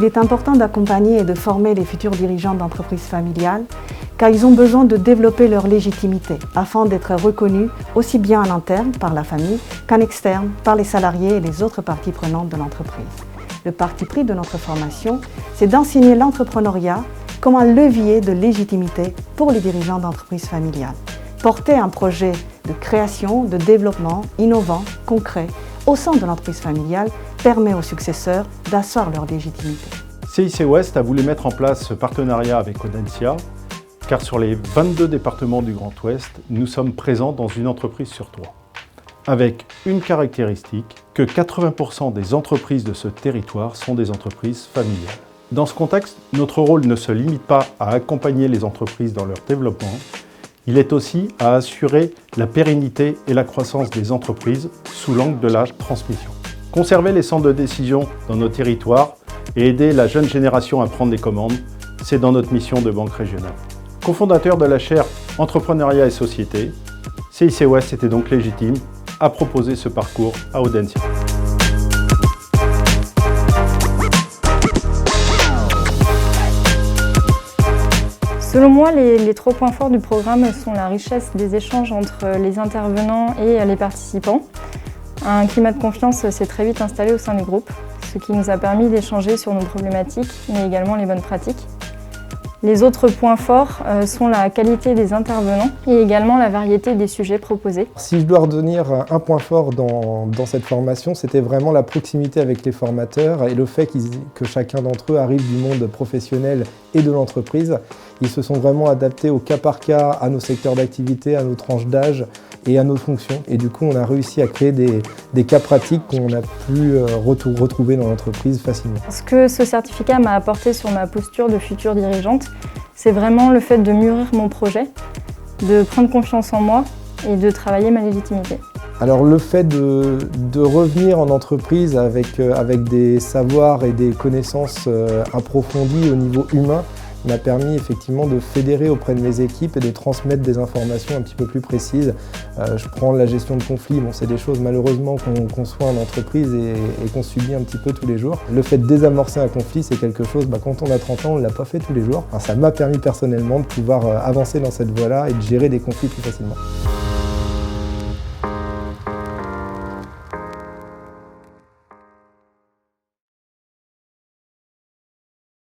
qu'il est important d'accompagner et de former les futurs dirigeants d'entreprises familiales car ils ont besoin de développer leur légitimité afin d'être reconnus aussi bien en interne par la famille qu'en externe par les salariés et les autres parties prenantes de l'entreprise. Le parti pris de notre formation, c'est d'enseigner l'entrepreneuriat comme un levier de légitimité pour les dirigeants d'entreprises familiales. Porter un projet de création, de développement innovant, concret, au sein de l'entreprise familiale permet aux successeurs d'asseoir leur légitimité. CIC Ouest a voulu mettre en place ce partenariat avec Audencia, car sur les 22 départements du Grand Ouest, nous sommes présents dans une entreprise sur 3. Avec une caractéristique, que 80% des entreprises de ce territoire sont des entreprises familiales. Dans ce contexte, notre rôle ne se limite pas à accompagner les entreprises dans leur développement, il est aussi à assurer la pérennité et la croissance des entreprises sous l'angle de la transmission. Conserver les centres de décision dans nos territoires et aider la jeune génération à prendre les commandes, c'est dans notre mission de banque régionale. Cofondateur de la chaire Entrepreneuriat et Société, CIC Ouest était donc légitime à proposer ce parcours à Audencia. Selon moi, les 3 points forts du programme sont la richesse des échanges entre les intervenants et les participants. Un climat de confiance s'est très vite installé au sein du groupe, ce qui nous a permis d'échanger sur nos problématiques, mais également les bonnes pratiques. Les autres points forts sont la qualité des intervenants et également la variété des sujets proposés. Si je dois retenir un point fort dans cette formation, c'était vraiment la proximité avec les formateurs et le fait que chacun d'entre eux arrive du monde professionnel et de l'entreprise. Ils se sont vraiment adaptés au cas par cas à nos secteurs d'activité, à nos tranches d'âge et à nos fonctions. Et du coup, on a réussi à créer des cas pratiques qu'on a pu retrouver dans l'entreprise facilement. Ce que ce certificat m'a apporté sur ma posture de future dirigeante, c'est vraiment le fait de mûrir mon projet, de prendre confiance en moi et de travailler ma légitimité. Alors le fait de revenir en entreprise avec des savoirs et des connaissances approfondies au niveau humain m'a permis effectivement de fédérer auprès de mes équipes et de transmettre des informations un petit peu plus précises. Je prends la gestion de conflits, bon, c'est des choses malheureusement qu'on conçoit en entreprise et qu'on subit un petit peu tous les jours. Le fait de désamorcer un conflit, c'est quelque chose, quand on a 30 ans, on ne l'a pas fait tous les jours. Ça m'a permis personnellement de pouvoir avancer dans cette voie-là et de gérer des conflits plus facilement.